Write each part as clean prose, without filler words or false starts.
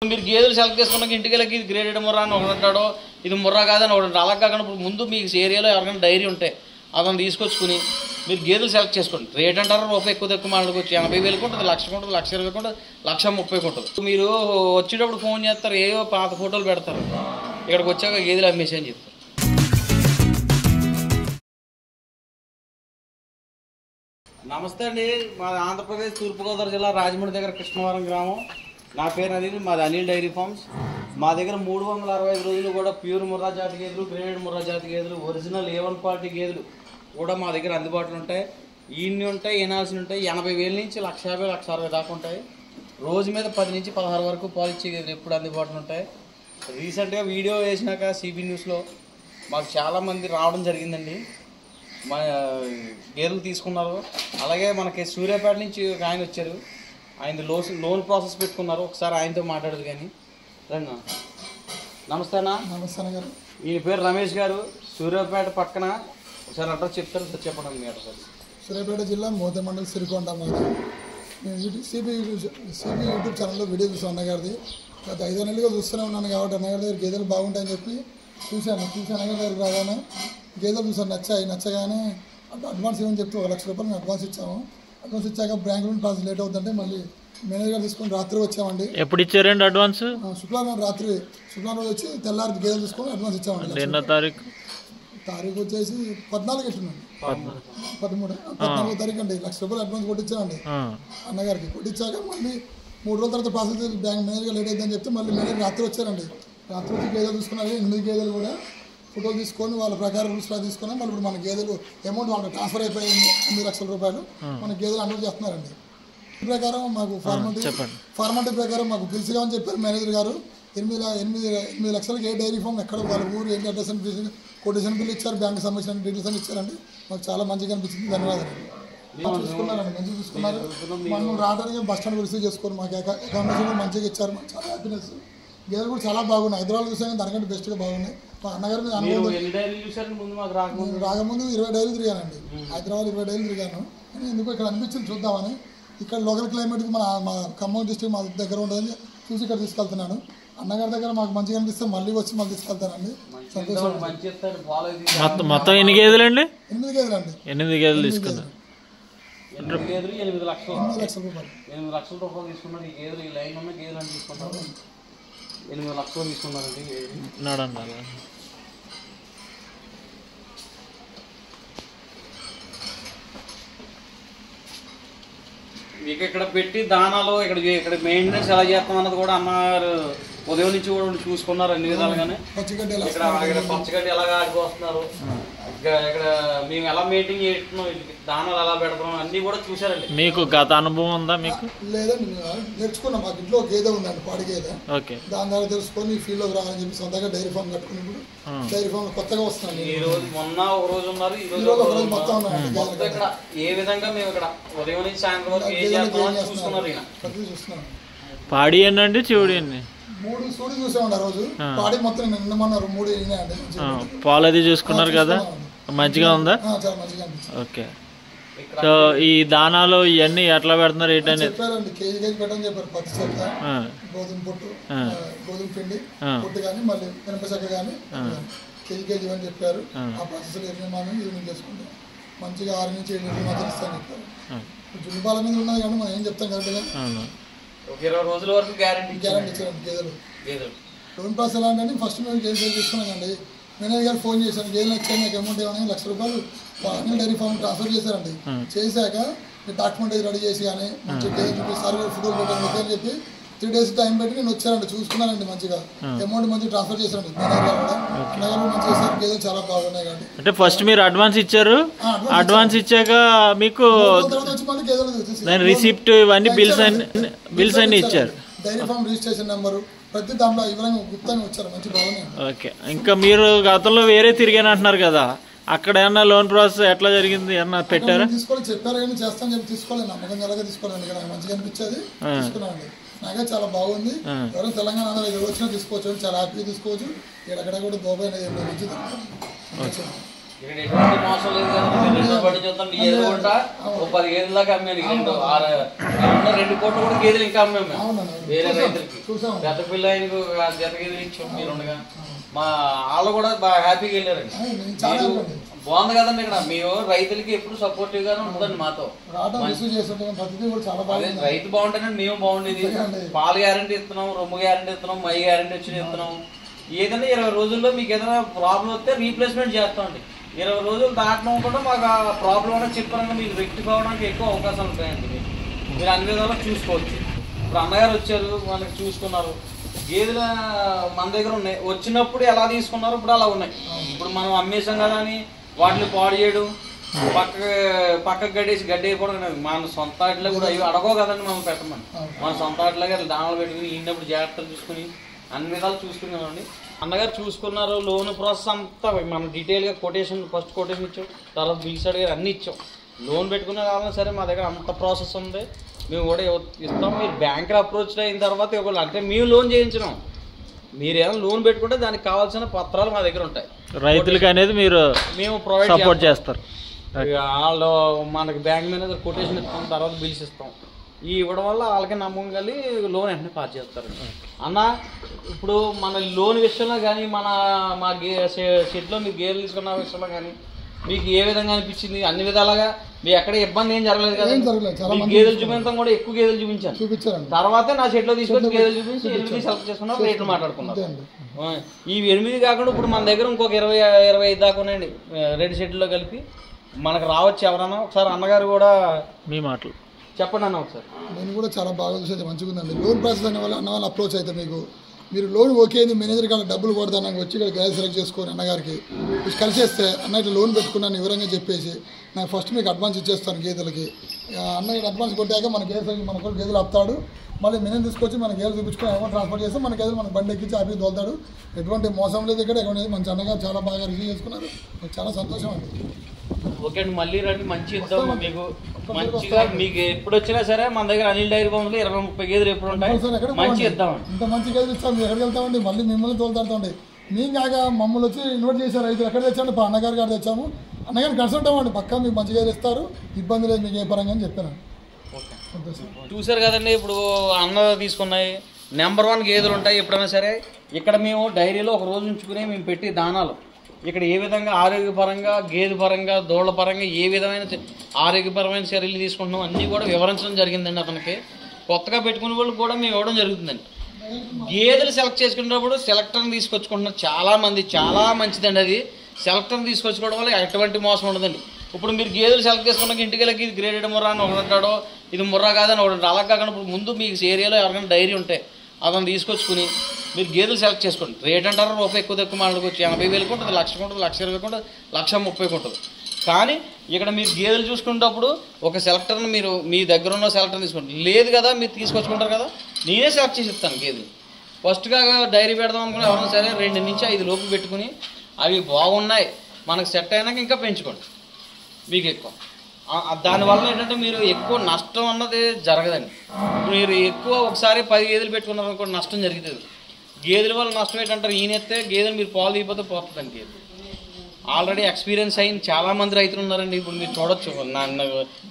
మీరు గేదెలు సెలెక్ట్ చేసుకున్నాక ఇంటికి ఇది గ్రేడెడ్ ముర్రా అని ఒకటి అంటాడో ఇది ముర్రా కాదని ఒకటి అలా కాకుండా ముందు మీకు ఏరియాలో ఎవరికైనా డైరీ ఉంటే అతను తీసుకొచ్చుకుని మీరు గేదెలు సెలెక్ట్ చేసుకోండి. రేట్ అంటారా రూపాయి ఎక్కువ తక్కువ మాట్లాడుకోవచ్చు. 80,000 ఉంటుంది, 1,00,000 ఉంటుంది, 1,20,000 ఉంటుంది, 1,30,000 ఉంటుంది. మీరు వచ్చేటప్పుడు ఫోన్ చేస్తారు, ఏవో పాత ఫోటోలు పెడతారు, ఇక్కడికి వచ్చాక గేదెలు అమ్మేసి అని చెప్తారు. నమస్తే అండి, మాది ఆంధ్రప్రదేశ్ తూర్పుగోదావరి జిల్లా రాజమండ్రి దగ్గర కృష్ణవరం గ్రామం. నా పేరు అనిల్, మాది అనిల్ డైరీ ఫార్మ్స్. మా దగ్గర 365 రోజులు కూడా ప్యూర్ ముర్రా జాతి గేదెలు, గ్రేడెడ్ ముర్రా జాతి గేదెలు, ఒరిజినల్ A1 క్వాలిటీ గేదెలు కూడా మా దగ్గర అందుబాటులో ఉంటాయి. ఈన్ని ఉంటాయి, ఏనాల్సిన ఉంటాయి. 80,000 నుంచి 1,50,000, 1,60,000 దాకా ఉంటాయి. రోజు మీద 10 నుంచి 16 వరకు పాలిచ్చే గేదెలు ఎప్పుడు అందుబాటులో ఉంటాయి. రీసెంట్గా వీడియో వేసినాక CB న్యూస్లో మాకు చాలామంది రావడం జరిగిందండి, మా గేదెలు తీసుకున్నారు. అలాగే మనకి సూర్యాపేట నుంచి ఒక ఆయన వచ్చారు, ఆయన లోన్ ప్రాసెస్ పెట్టుకున్నారు. ఒకసారి ఆయనతో మాట్లాడదు కానీ రండి. నమస్తే అన్న. నమస్తే అన్న గారు. ఈయన పేరు రమేష్ గారు, సూర్యాపేట పక్కన. ఒకసారి అడ్రస్ చెప్తారు, చెప్పండి మీరు అడ్రస్. సూర్యాపేట జిల్లా మోతే మండల్ సిరికొండ అన్నది. నేను CB యూట్యూబ్ ఛానల్లో వీడియో చూసాను అన్నగారిది. గత 5 నెలలుగా చూస్తూనే ఉన్నాను కాబట్టి అన్నగారి దగ్గర గేదెలు బాగుంటాయని చెప్పి చూసి అన్నగారి దగ్గరికి రాగానే గేదెలు చూసాను, నచ్చగానే అడ్వాన్స్ ఇవ్వని చెప్తే 1,00,000 రూపాయలు మేము అడ్వాన్స్ ఇచ్చాము. అడ్వాన్స్ ఇచ్చాక బ్యాంక్ లోన్ ప్రాసెస్ లేట్ అవుతుందంటే మళ్ళీ మేనేజర్ గారు తీసుకొని రాత్రి వచ్చామండి. ఎప్పుడు ఇచ్చారండి అడ్వాన్స్? శుక్రవారం రాత్రి, శుక్రవారం రోజు వచ్చి తెల్లారి గేదెలు తీసుకొని అడ్వాన్స్ ఇచ్చామండి. ఎన్నో తారీఖు వచ్చేసి 14 ఎట్లుందండి, 13 తారీఖు అండి. 1,00,000 రూపాయలు అడ్వాన్స్ కొట్టించామండి అన్నగారికి. కొట్టించాక మళ్ళీ 3 రోజుల తర్వాత ప్రాసెస్ బ్యాంక్ మేనేజర్ లేట్ అయిందని చెప్తే మళ్ళీ మేనేజర్ రాత్రి వచ్చారండి. రాత్రి వచ్చి గేదెలు తీసుకున్నారు. 8 గేదెలు కూడా ఫోటోలు తీసుకొని వాళ్ళ ప్రకారం రూల్స్ తీసుకుని మళ్ళీ ఇప్పుడు మన గేదెలు అమౌంట్ వాళ్ళకి ట్రాన్స్ఫర్ అయిపోయింది. 8,00,000 రూపాయలు మన గేదెలు అన్లోడ్ చేస్తున్నారండి. ఈ ప్రకారం మాకు ఫార్మాలిటీ ప్రకారం మాకు పిలిచిగా అని చెప్పారు మేనేజర్ గారు. 8 లక్షలకి ఏ డైరీ ఫామ్ ఎక్కడ వాళ్ళ ఊరు ఏంటి అడ్రస్ అని కొటేషన్ బిల్ ఇచ్చారు, బ్యాంక్ సంబంధించిన డీటెయిల్స్ అని ఇచ్చారండి. మాకు చాలా మంచిగా అనిపించింది. ధన్యవాదాలు. చూసుకున్నారండి, మంచిగా చూసుకున్నారు. మనం రావడానికి బస్ స్టాండ్ రిసీవ్ చేసుకోరు, మాకు అకామిడేషన్ మంచిగా ఇచ్చారు. మాకు చాలా హ్యాపీనెస్. గేదెలు కూడా చాలా బాగున్నాయి. హైదరాబాద్ చూసాను దానికంటే బెస్ట్గా బాగున్నాయి. మా అన్నగారు రాకముందు 20 డైరీలు తిరిగానండి. హైదరాబాద్ 20 డైరీలు తిరిగాను. కానీ ఎందుకు ఇక్కడ అనిపించింది చూద్దామని. ఇక్కడ లోకల్ క్లైమేట్కి మా ఖమ్మం డిస్ట్రిక్ట్ మా దగ్గర ఉంటుందని చూసి ఇక్కడ తీసుకెళ్తున్నాను. అన్నగారి దగ్గర మాకు మంచిగా అనిపిస్తే మళ్ళీ తీసుకెళ్తానండి. సంతోషం. మొత్తం ఎన్ని గేదెలు అండి? 8 గేదెలు అండి. 8 గేదెలు తీసుకున్నారు. 8 లక్షలు 8 లక్షల రూపాయలు. 8 లక్షల రూపాయలు తీసుకున్నారు. ఈ గేదెలు ఈ లైన్ ఉన్న గేదెలు అని తీసుకుంటారు. 8 లక్షలు తీసుకున్నారండి. మీకు ఇక్కడ పెట్టి దానాలు ఇక్కడ మెయింటెనెన్స్ ఎలా చేస్తాం అన్నది కూడా అమ్మగారు ఉదయం నుంచి కూడా చూసుకున్నారు అన్ని విధాలుగానే. ఇక్కడ పచ్చగడ్డి ఎలాగా ఆడిపోతున్నారు, ఇక్కడ మేము ఎలా మెయింటైన్ చేస్తున్నాం, దానాలు ఎలా పెడతాం అన్ని కూడా చూసారండి. మీకు గత అనుభవం ఉందా? మీకు లేదండి, నేర్చుకున్నాం. మాకు ఇంట్లో గేదె ఉందండి, పాడి గేదె. దాని ద్వారా తెలుసుకొని ఫీల్డ్లోకి రావాలని చెప్పి సొంతంగా డైరీ ఫామ్ కట్టుకున్నప్పుడు డైరీ ఫామ్ కొత్తగా వస్తున్నాను. ఈ రోజు మొన్న ఒక రోజు ఉన్నారు, ఈ రోజు ఒక రోజు మొత్తం ఉన్నాను. ఇక్కడ ఏ విధంగా మేము ఇక్కడ ఉదయం నుంచి సాయంత్రం వరకు ఏం చేస్తామని చూస్తున్నారు. చూస్తున్నాను. పాడి ఏంటండి చెవుడి అన్ని 3 సూడి చూసామండి ఆ రోజు. పాడి మొత్తం నిన్నమన్నారు 3 అయినాయండి. పాలు అది చూసుకున్నారు కదా, మంచిగా ఉందా? చాలా మంచిగా అనిపించింది. ఓకే. సో ఈ దానాలు ఇవన్నీ ఎట్లా పెడుతున్నారు ఏంటని చెప్పారండి. కేజీ పెట్టని చెప్పారు. పత్తి చెక్క, గోధుమ పొట్టు, గోధుమ పిండి పొట్టు కానీ మళ్ళీ మినప చెక్క కానీ కేజీ అని చెప్పారు. ఆ పద్ధతులు నిర్మాణం ఈవినింగ్ చేసుకుంటాం. మంచిగా 6 నుంచి 7 లీటర్లు మాత్రం ఇస్తాను చెప్పారు. జున్నుపాల మీద ఉన్నది కానీ మనం ఏం చెప్తాం కరెక్ట్గా. 20 రోజుల వరకు గ్యారంటీ ఇచ్చారండి గేదెలు. లోన్ ప్రాసెస్ ఎలా అంటే ఫస్ట్ మేము గేదెలు తీసుకున్నామండి. మేనేజర్ గారు ఫోన్ చేశాను, గేదెలు వచ్చాయి నాకు అమౌంట్ ఏమైనా 1,00,000 రూపాయలు అనిల్ డైరీ ఫామ్ ట్రాన్స్ఫర్ చేశారండి. చేశాక డాక్యుమెంట్ రెడీ చేసి కానీ మంచి గేదెలు సర్వే ఫోటోలు పెట్టండి అని చెప్పి 3 days టైం పెట్టి నేను వచ్చానండి. చూసుకున్నానండి, మంచిగా అమౌంట్ మంచిగా ట్రాన్స్ఫర్ చేశారండి. మేనేజర్ గారు కూడా మంచిగా చేశారు. గేదెలు చాలా బాగున్నాయి కాబట్టి. అంటే ఫస్ట్ మీరు అడ్వాన్స్ ఇచ్చారు, అడ్వాన్స్ ఇచ్చాక మీకు రిసిప్ట్ ఇవన్నీ బిల్స్ అన్ని ఇచ్చారు. డైరీ ఫామ్ రిజిస్ట్రేషన్ నెంబరు ప్రతి దాంట్లో వివరంగా గుర్తాన్ని వచ్చారు. మంచి బాగున్నాయి. ఓకే. ఇంకా మీరు గతంలో వేరే తిరిగాను అంటున్నారు కదా, అక్కడ ఏమన్నా లోన్ ప్రాసెస్ ఎట్లా జరిగింది ఏమన్నా పెట్టారా? తీసుకోవాలి చెప్పారు కానీ చేస్తాను చెప్పి తీసుకోలేదు. నమ్మకం ఎలాగ తీసుకోవాలండి. నాకు మంచిగా అనిపించేది తీసుకున్నానండి. నాకే చాలా బాగుంది. ఎవరైనా తెలంగాణ వచ్చినా తీసుకోవచ్చు, చాలా హ్యాపీగా తీసుకోవచ్చు. ఎక్కడ కూడా దోబాయి అనేది మంచిది. ఇక్కడ ఎటువంటి మోసం లేదు కదా, మీరు రెండో పడి చూద్దాం. నీ గేదెలు కూడా ఓ 10 గేదెల దాకా అమ్మాను. 2 కోట్లు కూడా గేదెలు ఇంకా అమ్మాము మేము వేరే రైతులకి. పెద్ద పిల్ల ఆయనకు జత గేదెలు ఇచ్చాం మీరు ఉండగా. మా వాళ్ళు కూడా బాగా హ్యాపీగా వెళ్ళారండి. బాగుంది కదండి. ఇక్కడ మేము రైతులకి ఎప్పుడు సపోర్టివ్ గానే ఉంటుందండి మాతో. రైతు బాగుంటేనే మేము బాగుండేది. పాలు గ్యారంటీ ఇస్తున్నాం, రొమ్ము గ్యారంటీ ఇస్తున్నాం, మై గ్యారంటీ వచ్చి ఇస్తున్నాం. ఏదైనా 20 రోజుల్లో మీకు ఏదైనా ప్రాబ్లం వస్తే రీప్లేస్మెంట్ చేస్తామండి. 20 రోజులు దాటడం కూడా మాకు ఆ ప్రాబ్లం అనేది చెప్పారంటే మీకు రెక్టిఫై అవడానికి ఎక్కువ అవకాశాలు ఉంటాయండి. మీరు అన్ని విధాలు చూసుకోవచ్చు. ఇప్పుడు అన్నగారు వచ్చారు, మనకి చూసుకున్నారు. గేదెలు మన దగ్గర ఉన్నాయి. వచ్చినప్పుడు ఎలా తీసుకున్నారు, ఇప్పుడు అలా ఉన్నాయి. ఇప్పుడు మనం అమ్మేసాం కదా అని వాటిని పాడు చేయడం, పక్కకు గడ్డి అయిపోవడం కాదు. మన సొంత ఆటలో కూడా అవి అడగో కదండి మనం పెట్టమని. మన సొంత ఆటలాగా దానాలు పెట్టుకుని ఈనప్పుడు జాగ్రత్తలు చూసుకుని అన్ని విధాలు చూసుకున్నామండి. అన్నగారు చూసుకున్నారు. లోన్ ప్రాసెస్ అంతా మనం డీటెయిల్గా కొటేషన్, ఫస్ట్ కొటేషన్ ఇచ్చాం, తర్వాత బిల్స్ అడిగారు, అన్నీ ఇచ్చాం. లోన్ పెట్టుకునే కావాలన్నా సరే మా దగ్గర అంత ప్రాసెస్ ఉంది. మేము కూడా ఇస్తాం. మీరు బ్యాంకులో అప్రోచ్ అయిన తర్వాత ఇవ్వాలి. అంటే మేము లోన్ చేయించినాం. మీరు ఏమైనా లోన్ పెట్టుకుంటే దానికి కావాల్సిన పత్రాలు మా దగ్గర ఉంటాయి. రైతులకి అనేది మేము ప్రొవైడ్ సపోర్ట్ చేస్తారు. వాళ్ళు మనకి బ్యాంక్ మేనేజర్ కొటేషన్ ఇస్తాం, తర్వాత బిల్స్ ఇస్తాం. ఈ ఇవ్వడం వల్ల వాళ్ళకి నమ్మకం కలిగి లోన్ వెంటనే పాస్ చేస్తారు. అన్న ఇప్పుడు మన లోన్ విషయంలో కానీ మా షెడ్లో మీరు గేదెలు తీసుకున్న విషయంలో కానీ మీకు ఏ విధంగా అనిపించింది? అన్ని విధాలుగా మీ ఎక్కడ ఇబ్బంది ఏం జరగలేదు కదా? గేదెలు చూపించడం కూడా ఎక్కువ గేదెలు చూపించాను. తర్వాతే నా షెడ్లో తీసుకొచ్చి గేదెలు చూపించి 8 సెలెక్ట్ చేసుకున్నారు, రేట్లు మాట్లాడుకున్నారు. ఈ 8 కాకుండా ఇప్పుడు మన దగ్గర ఇంకొక 20-25 దాకా ఉన్నాయండి. 2 షెడ్లో కలిపి మనకు రావచ్చు. ఎవరన్నా ఒకసారి అన్నగారు కూడా మీ మాటలు చెప్పండి అన్న ఒకసారి. నేను కూడా చాలా బాగా చూసేది మంచిగా ఉందండి. లోన్ ప్రాసెస్ అనే అన్న వాళ్ళు అప్రోచ్ అయితే మీరు లోన్ ఓకే అయింది, మేనేజర్ కాడ డబ్బులు కొడతాను వచ్చి ఇక్కడ గ్యాస్ సెలెక్ట్ చేసుకొని అన్నగారికి కలిసేస్తే అన్న ఇట్లా లోన్ పెట్టుకున్నాను వివరంగా చెప్పేసి నాకు ఫస్ట్ మీకు అడ్వాన్స్ ఇచ్చేస్తాను గేదెలకి. అన్న ఇక్కడ అడ్వాన్స్ కొట్టాక మన గేదెలు ఆపుతాడు. మళ్ళీ మేనేజర్ తీసుకొచ్చి మన గేదెలు చూపించుకొని అమౌంట్ ట్రాన్స్ఫర్ చేస్తే మన గేదెలు మన బండి ఎక్కించి ఆపి తోలుతాడు. ఎటువంటి మోసం లేదు ఇక్కడ. ఎటువంటి మంచి అన్నగారు చాలా బాగా రిసీవ్ చేసుకున్నారు. నాకు చాలా సంతోషం అండి. ఓకే అండి, మళ్ళీ రండి. మంచి ఇద్దాం మీకు. మంచిగా మీకు ఎప్పుడు వచ్చినా సరే మన దగ్గర అనిల్ డైరీ ఫామ్లో 20-30 గేదెలు ఎప్పుడు ఉంటాయి. మంచి ఇద్దామండి. ఇంత మంచి గేదెలు ఇస్తాం. మీరు ఎక్కడికి వెళ్తామండి? మళ్ళీ మిమ్మల్ని తోలుతాడుతాండి. మేము కాక మమ్మల్ని వచ్చి ఇన్వైట్ చేశారు రైతులు. ఎక్కడ తెచ్చామండి? అన్నగారి గారు తెచ్చాము. అన్నగారిని కలిసి ఉంటామండి. పక్కా మీకు మంచి గేదెలు ఇస్తారు, ఇబ్బంది లేదు మీకు ఏ పరంగా అని చెప్పాను. చూసారు కదండి. ఇప్పుడు అన్న తీసుకున్నాయి నెంబర్ 1 గేదెలు ఉంటాయి. ఎప్పుడైనా సరే ఇక్కడ మేము డైరీలో ఒక రోజు ఉంచుకుని మేము పెట్టి దానాలు ఇక్కడ ఏ విధంగా ఆరోగ్యపరంగా, గేదె పరంగా, దూడల పరంగా ఏ విధమైన ఆరోగ్యపరమైన చర్యలు తీసుకుంటున్నాం అన్నీ కూడా వివరించడం జరిగిందండి. అతనికి కొత్తగా పెట్టుకునే వాళ్ళు కూడా మేము ఇవ్వడం జరుగుతుందండి. గేదెలు సెలెక్ట్ చేసుకునేటప్పుడు సెలెక్టర్ని తీసుకొచ్చుకుంటున్నారు చాలామంది. చాలా మంచిదండి అది. సెలెక్టర్ని తీసుకొచ్చుకోవడం వల్ల ఎటువంటి మోసం ఉండదండి. ఇప్పుడు మీరు గేదెలు సెలెక్ట్ చేసుకున్నాక ఇంటికి వెళ్ళి ఇది గ్రేడెడ్ ముర్రా అని ఒకటి అంటాడో, ఇది ముర్రా కాదని ఒకటి. అలా కాకుండా ఇప్పుడు ముందు మీకు ఏరియాలో ఎవరికైనా డైరీ ఉంటే అతను తీసుకొచ్చుకుని మీరు గేదెలు సెలెక్ట్ చేసుకోండి. రేట్ అంటారు రూపాయి ఎక్కువ తక్కువ మాట్లాడుకోవచ్చు. 80,000 ఉంటుంది, 1,00,000 ఉంటుంది, 1,20,000 ఉంటుంది, 1,30,000 ఉంటుంది. కానీ ఇక్కడ మీరు గేదెలు చూసుకునేటప్పుడు ఒక సెలెక్టర్ని మీరు మీ దగ్గర ఉన్న సెలెక్టర్ని తీసుకోండి. లేదు కదా మీరు తీసుకొచ్చుకుంటారు కదా, నేనే సెలెక్ట్ చేసి ఇస్తాను గేదెలు. ఫస్ట్గా డైరీ పెడదాం అనుకుని ఎవరైనా సరే 2 నుంచి 5 లోపు పెట్టుకుని అవి బాగున్నాయి మనకు సెట్ అయినాక ఇంకా పెంచుకోండి మీకు ఎక్కువ. దానివల్ల ఏంటంటే మీరు ఎక్కువ నష్టం అన్నది జరగదండి. మీరు ఎక్కువ ఒకసారి 10 గేదెలు పెట్టుకున్నారనుకోండి నష్టం జరుగుతుంది. గేదెల వల్ల నష్టం ఏంటంటారు, ఈయనెత్తే గేదెలు మీరు పాలు తీయకపోతే పోతుందండి గేదెలు. ఆల్రెడీ ఎక్స్పీరియన్స్ అయిన చాలామంది రైతులు ఉన్నారండి. ఇప్పుడు మీరు చూడొచ్చు.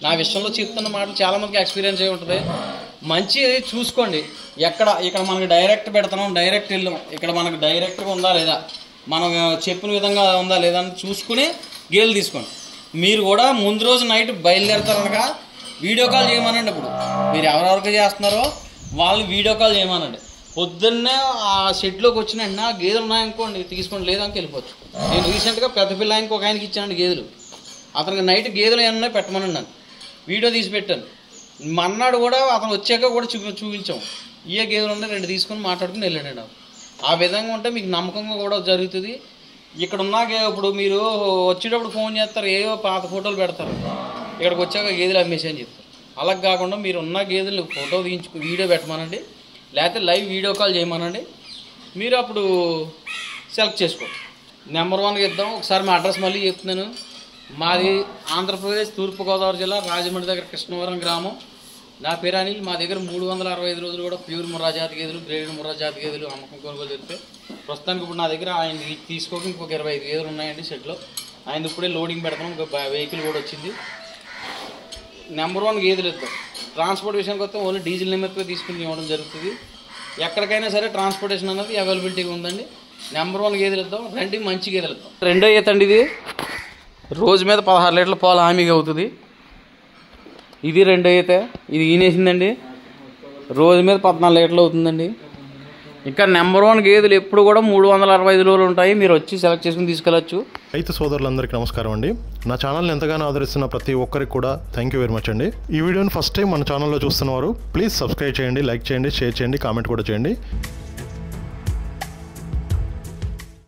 నా విషయంలో చెప్తున్న మాటలు చాలామందికి ఎక్స్పీరియన్స్ అయి ఉంటుంది. మంచి చూసుకోండి. ఇక్కడ మనకి డైరెక్ట్ పెడతాం, డైరెక్ట్ వెళ్ళాం. ఇక్కడ మనకు డైరెక్ట్గా ఉందా లేదా, మనం చెప్పిన విధంగా ఉందా లేదా అని చూసుకుని గేదెలు తీసుకోండి. మీరు కూడా ముందు రోజు నైట్ బయలుదేరుతారనక వీడియో కాల్ చేయమనండి. ఇప్పుడు మీరు ఎవరెవరికి చేస్తున్నారో వాళ్ళు వీడియో కాల్ చేయమనండి. పొద్దున్నే ఆ షెడ్లోకి వచ్చిన గేదెలు ఉన్నాయనుకోండి తీసుకోండి, లేదానికి వెళ్ళిపోవచ్చు. నేను రీసెంట్గా పెద్ద పిల్ల ఆయనకి ఒక ఆయనకి ఇచ్చానండి గేదెలు. అతనికి నైట్ గేదెలు ఏమన్నా పెట్టమనండి నన్ను, వీడియో తీసి పెట్టాను. మన్నాడు కూడా అతను వచ్చాక కూడా చూపించాం. ఏ గేదెలు ఉన్నాయి 2 తీసుకొని మాట్లాడుకుని వెళ్ళాడు. ఆ విధంగా ఉంటే మీకు నమ్మకంగా కూడా జరుగుతుంది. ఇక్కడ ఉన్నాక ఇప్పుడు మీరు వచ్చేటప్పుడు ఫోన్ చేస్తారు, ఏవో పాత ఫోటోలు పెడతారు, ఇక్కడికి వచ్చాక గేదెలు అమ్మేసి అని చెప్తారు. అలా కాకుండా మీరు ఉన్న గేదెలు ఫోటో వీడియో పెట్టమనండి, లేకపోతే లైవ్ వీడియో కాల్ చేయమనండి. మీరు అప్పుడు సెలెక్ట్ చేసుకోండి. నెంబర్ 1గా ఇద్దాం. ఒకసారి మా అడ్రస్ మళ్ళీ చెప్తున్నాను. మాది ఆంధ్రప్రదేశ్ తూర్పుగోదావరి జిల్లా రాజమండ్రి దగ్గర కృష్ణవరం గ్రామం. నా పేరు అనిల్. మా దగ్గర 365 రోజులు కూడా ప్యూర్ ముర్రా జాతి గేదెలు, గ్రేడెడ్ ముర్రా జాతి గేదెలు అమ్మకం కొనుగోలు జరుగుతాయి. ప్రస్తుతానికి ఇప్పుడు నా దగ్గర ఆయన తీసుకోక ఇంకొక 25 గేదెలు ఉన్నాయండి షెడ్లో. ఆయన ఇప్పుడే లోడింగ్ పెడతాం, ఇంకా వెహికల్ కూడా వచ్చింది. నెంబర్ 1 గేదెలు ఇద్దాం. ట్రాన్స్పోర్ట్ విషయానికి వస్తే ఓన్లీ డీజిల్ నిమిత్తం తీసుకుని ఇవ్వడం జరుగుతుంది. ఎక్కడికైనా సరే ట్రాన్స్పోర్టేషన్ అనేది అవైలబిలిటీగా ఉందండి. నెంబర్ 1 గేదెలు ఇద్దాం, రండి మంచి గేదెలు ఇద్దాం. రెండో ఈత అండి ఇది. రోజు మీద 16 లీటర్ల పాలు హామీగా అవుతుంది. ఇది రెండో ఈత. ఇది ఈనేసిందండి, రోజు మీద 14 లీటర్లు అవుతుందండి. ఇంకా నెంబర్ 1 గేదెలు ఎప్పుడు కూడా 365 రోజులు ఉంటాయి. మీరు వచ్చి సెలెక్ట్ చేసుకుని తీసుకెళ్ళచ్చు. రైతు సోదరులందరికీ నమస్కారం అండి. నా ఛానల్ని ఎంతగానో ఆదరిస్తున్న ప్రతి ఒక్కరికి కూడా థ్యాంక్ యూ వెరీ మచ్ అండి. ఈ వీడియోని ఫస్ట్ టైం మన ఛానల్లో చూస్తున్నవారు ప్లీజ్ సబ్స్క్రైబ్ చేయండి, లైక్ చేయండి, షేర్ చేయండి, కామెంట్ కూడా చేయండి.